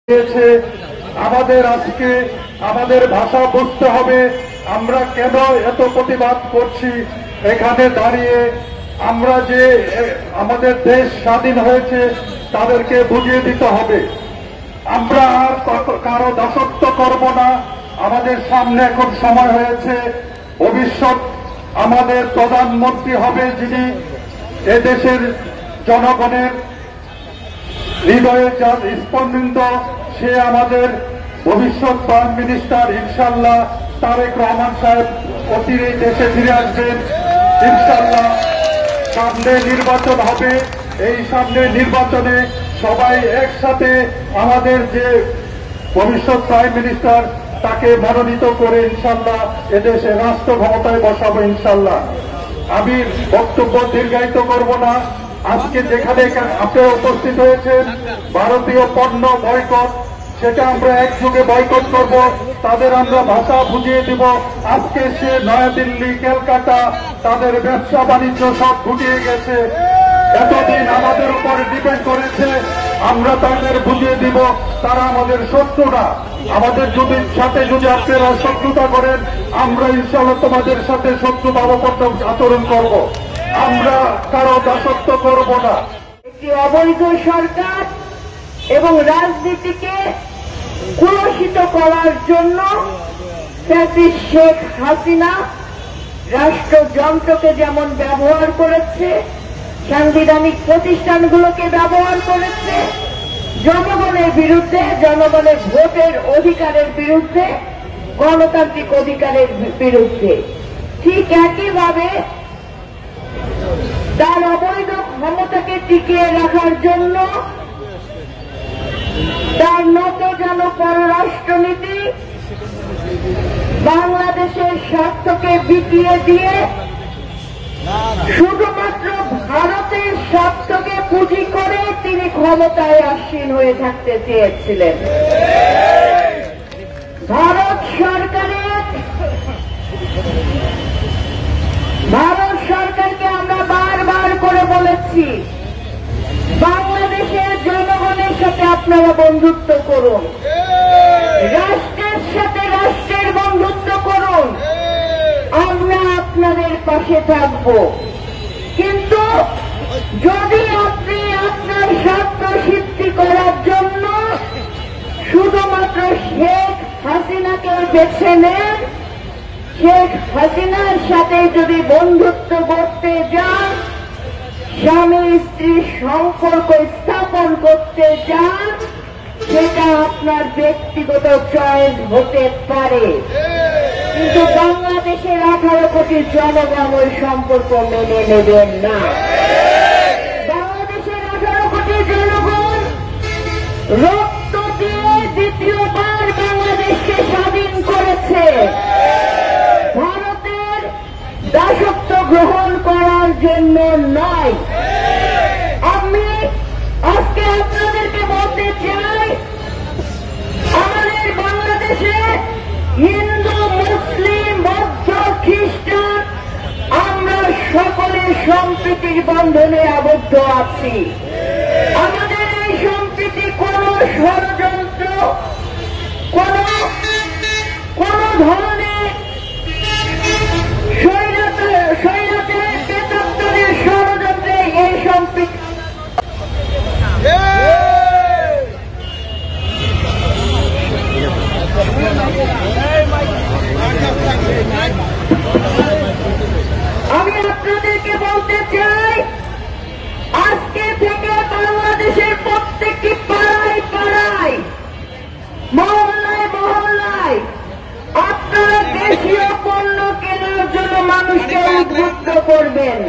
দিয়েছে। আমাদের আজকে আমাদের ভাষা বুঝতে হবে, আমরা কেন এত প্রতিবাদ করছি। এখানে দাঁড়িয়ে আমরা যে আমাদের দেশ স্বাধীন হয়েছে তাদেরকে বুঝিয়ে দিতে হবে। আমরা আর কারো দাসত্ব করব না। আমাদের সামনে এখন সময় হয়েছে, ভবিষ্যৎ আমাদের প্রধানমন্ত্রী হবে যিনি এদেশের জনগণের হৃদয়ে যার স্পন্দিত, সে আমাদের ভবিষ্যৎ প্রাইম মিনিস্টার ইনশাল্লাহ তারেক রহমান সাহেব অচিরেই দেশে ফিরে আসবেন ইনশাল্লাহ। সামনে নির্বাচন হবে, এই সামনে নির্বাচনে সবাই একসাথে আমাদের যে ভবিষ্যৎ প্রাইম মিনিস্টার তাকে মনোনীত করে ইনশাল্লাহ এদেশে রাষ্ট্র ক্ষমতায় বসাবো ইনশাল্লাহ। আমি বক্তব্য দীর্ঘায়িত করব না। আজকে যেখানে আপনারা উপস্থিত হয়েছেন, ভারতীয় পণ্য বয়কট, সেটা আমরা একযোগে বয়কট করব। তাদের আমরা ভাষা বুঝিয়ে দিব। আজকে সে নয়াদিল্লি, ক্যালকাটা তাদের ব্যবসা বাণিজ্য সব গুটিয়ে গেছে। এতদিন আমাদের উপর ডিপেন্ড করেছে, আমরা তাদের বুঝিয়ে দিব তারা আমাদের শত্রু না। আমাদের সাথে যদি আপনারা শত্রুতা করেন, আমরা ইনশাআল্লাহ তোমাদের সাথে শত্রুতাবদ্ধ আচরণ করব। আমরা কারো দাসত্ব করব না। একটি অবৈধ সরকার এবং রাজনীতিকে কুলসিত করার জন্য শেখ হাসিনা রাষ্ট্রযন্ত্রকে যেমন ব্যবহার করেছে, সাংবিধানিক প্রতিষ্ঠানগুলোকে ব্যবহার করেছে, জনগণের বিরুদ্ধে, জনগণের ভোটের অধিকারের বিরুদ্ধে, গণতান্ত্রিক অধিকারের বিরুদ্ধে, ঠিক একইভাবে তার অবৈধ ক্ষমতাকে টিকিয়ে রাখার জন্য তার নতজান পররাষ্ট্রনীতি বাংলাদেশের স্বার্থকে বিকিয়ে দিয়ে শুধুমাত্র ভারতের স্বার্থকে পুঁজি করে তিনি ক্ষমতায় আসীন হয়ে থাকতে চেয়েছিলেন। ভারত সরকারকে আমরা বারবার করে বলেছি, বাংলাদেশের জনগণের সাথে আপনারা বন্ধুত্ব করুন, রাষ্ট্রের সাথে রাষ্ট্রের বন্ধুত্ব করুন, আমরা আপনাদের পাশে থাকব। কিন্তু যদি আপনি আপনার স্বার্থ সিদ্ধি করার জন্য শুধুমাত্র শেখ হাসিনাকে বেছে নেন, শেখ হাসিনার সাথে যদি বন্ধুত্ব করতে যান, স্বামী স্ত্রীর সম্পর্ক স্থাপন করতে যান, সেটা আপনার ব্যক্তিগত চয়েস হতে পারে, কিন্তু বাংলাদেশের 18 কোটি জনগণ ওই সম্পর্ক মেনে নেবেন না। বাংলাদেশের 18 কোটি জনগণ রক্ত দিয়ে দ্বিতীয়বার বাংলাদেশকে স্বাধীন করেছে, ভারতের দাসত্ব গ্রহণ করার জন্য নয়। আমি আজকে আপনাদেরকে বলতে চাই, আমাদের বাংলাদেশে হিন্দু, মুসলিম, বৌদ্ধ, খ্রিস্টান আমরা সকলে সম্প্রীতির বন্ধনে আবদ্ধ আছি। আমাদের এই সম্প্রীতি কোন ষড়যন্ত্র, কোন ধরনের স্বৈরাচারের প্রেতাত্মাদের ষড়যন্ত্রে এই সম্প্রীতি আমি আপনাদেরকে বলতে চাই, আজকে থেকে বাংলাদেশের প্রত্যেকটি পাড়ায় পাড়ায়, মহল্লায় মহল্লায় আপনারা দেশীয় পণ্য কেনার জন্য মানুষকে উদ্বুদ্ধ করবেন।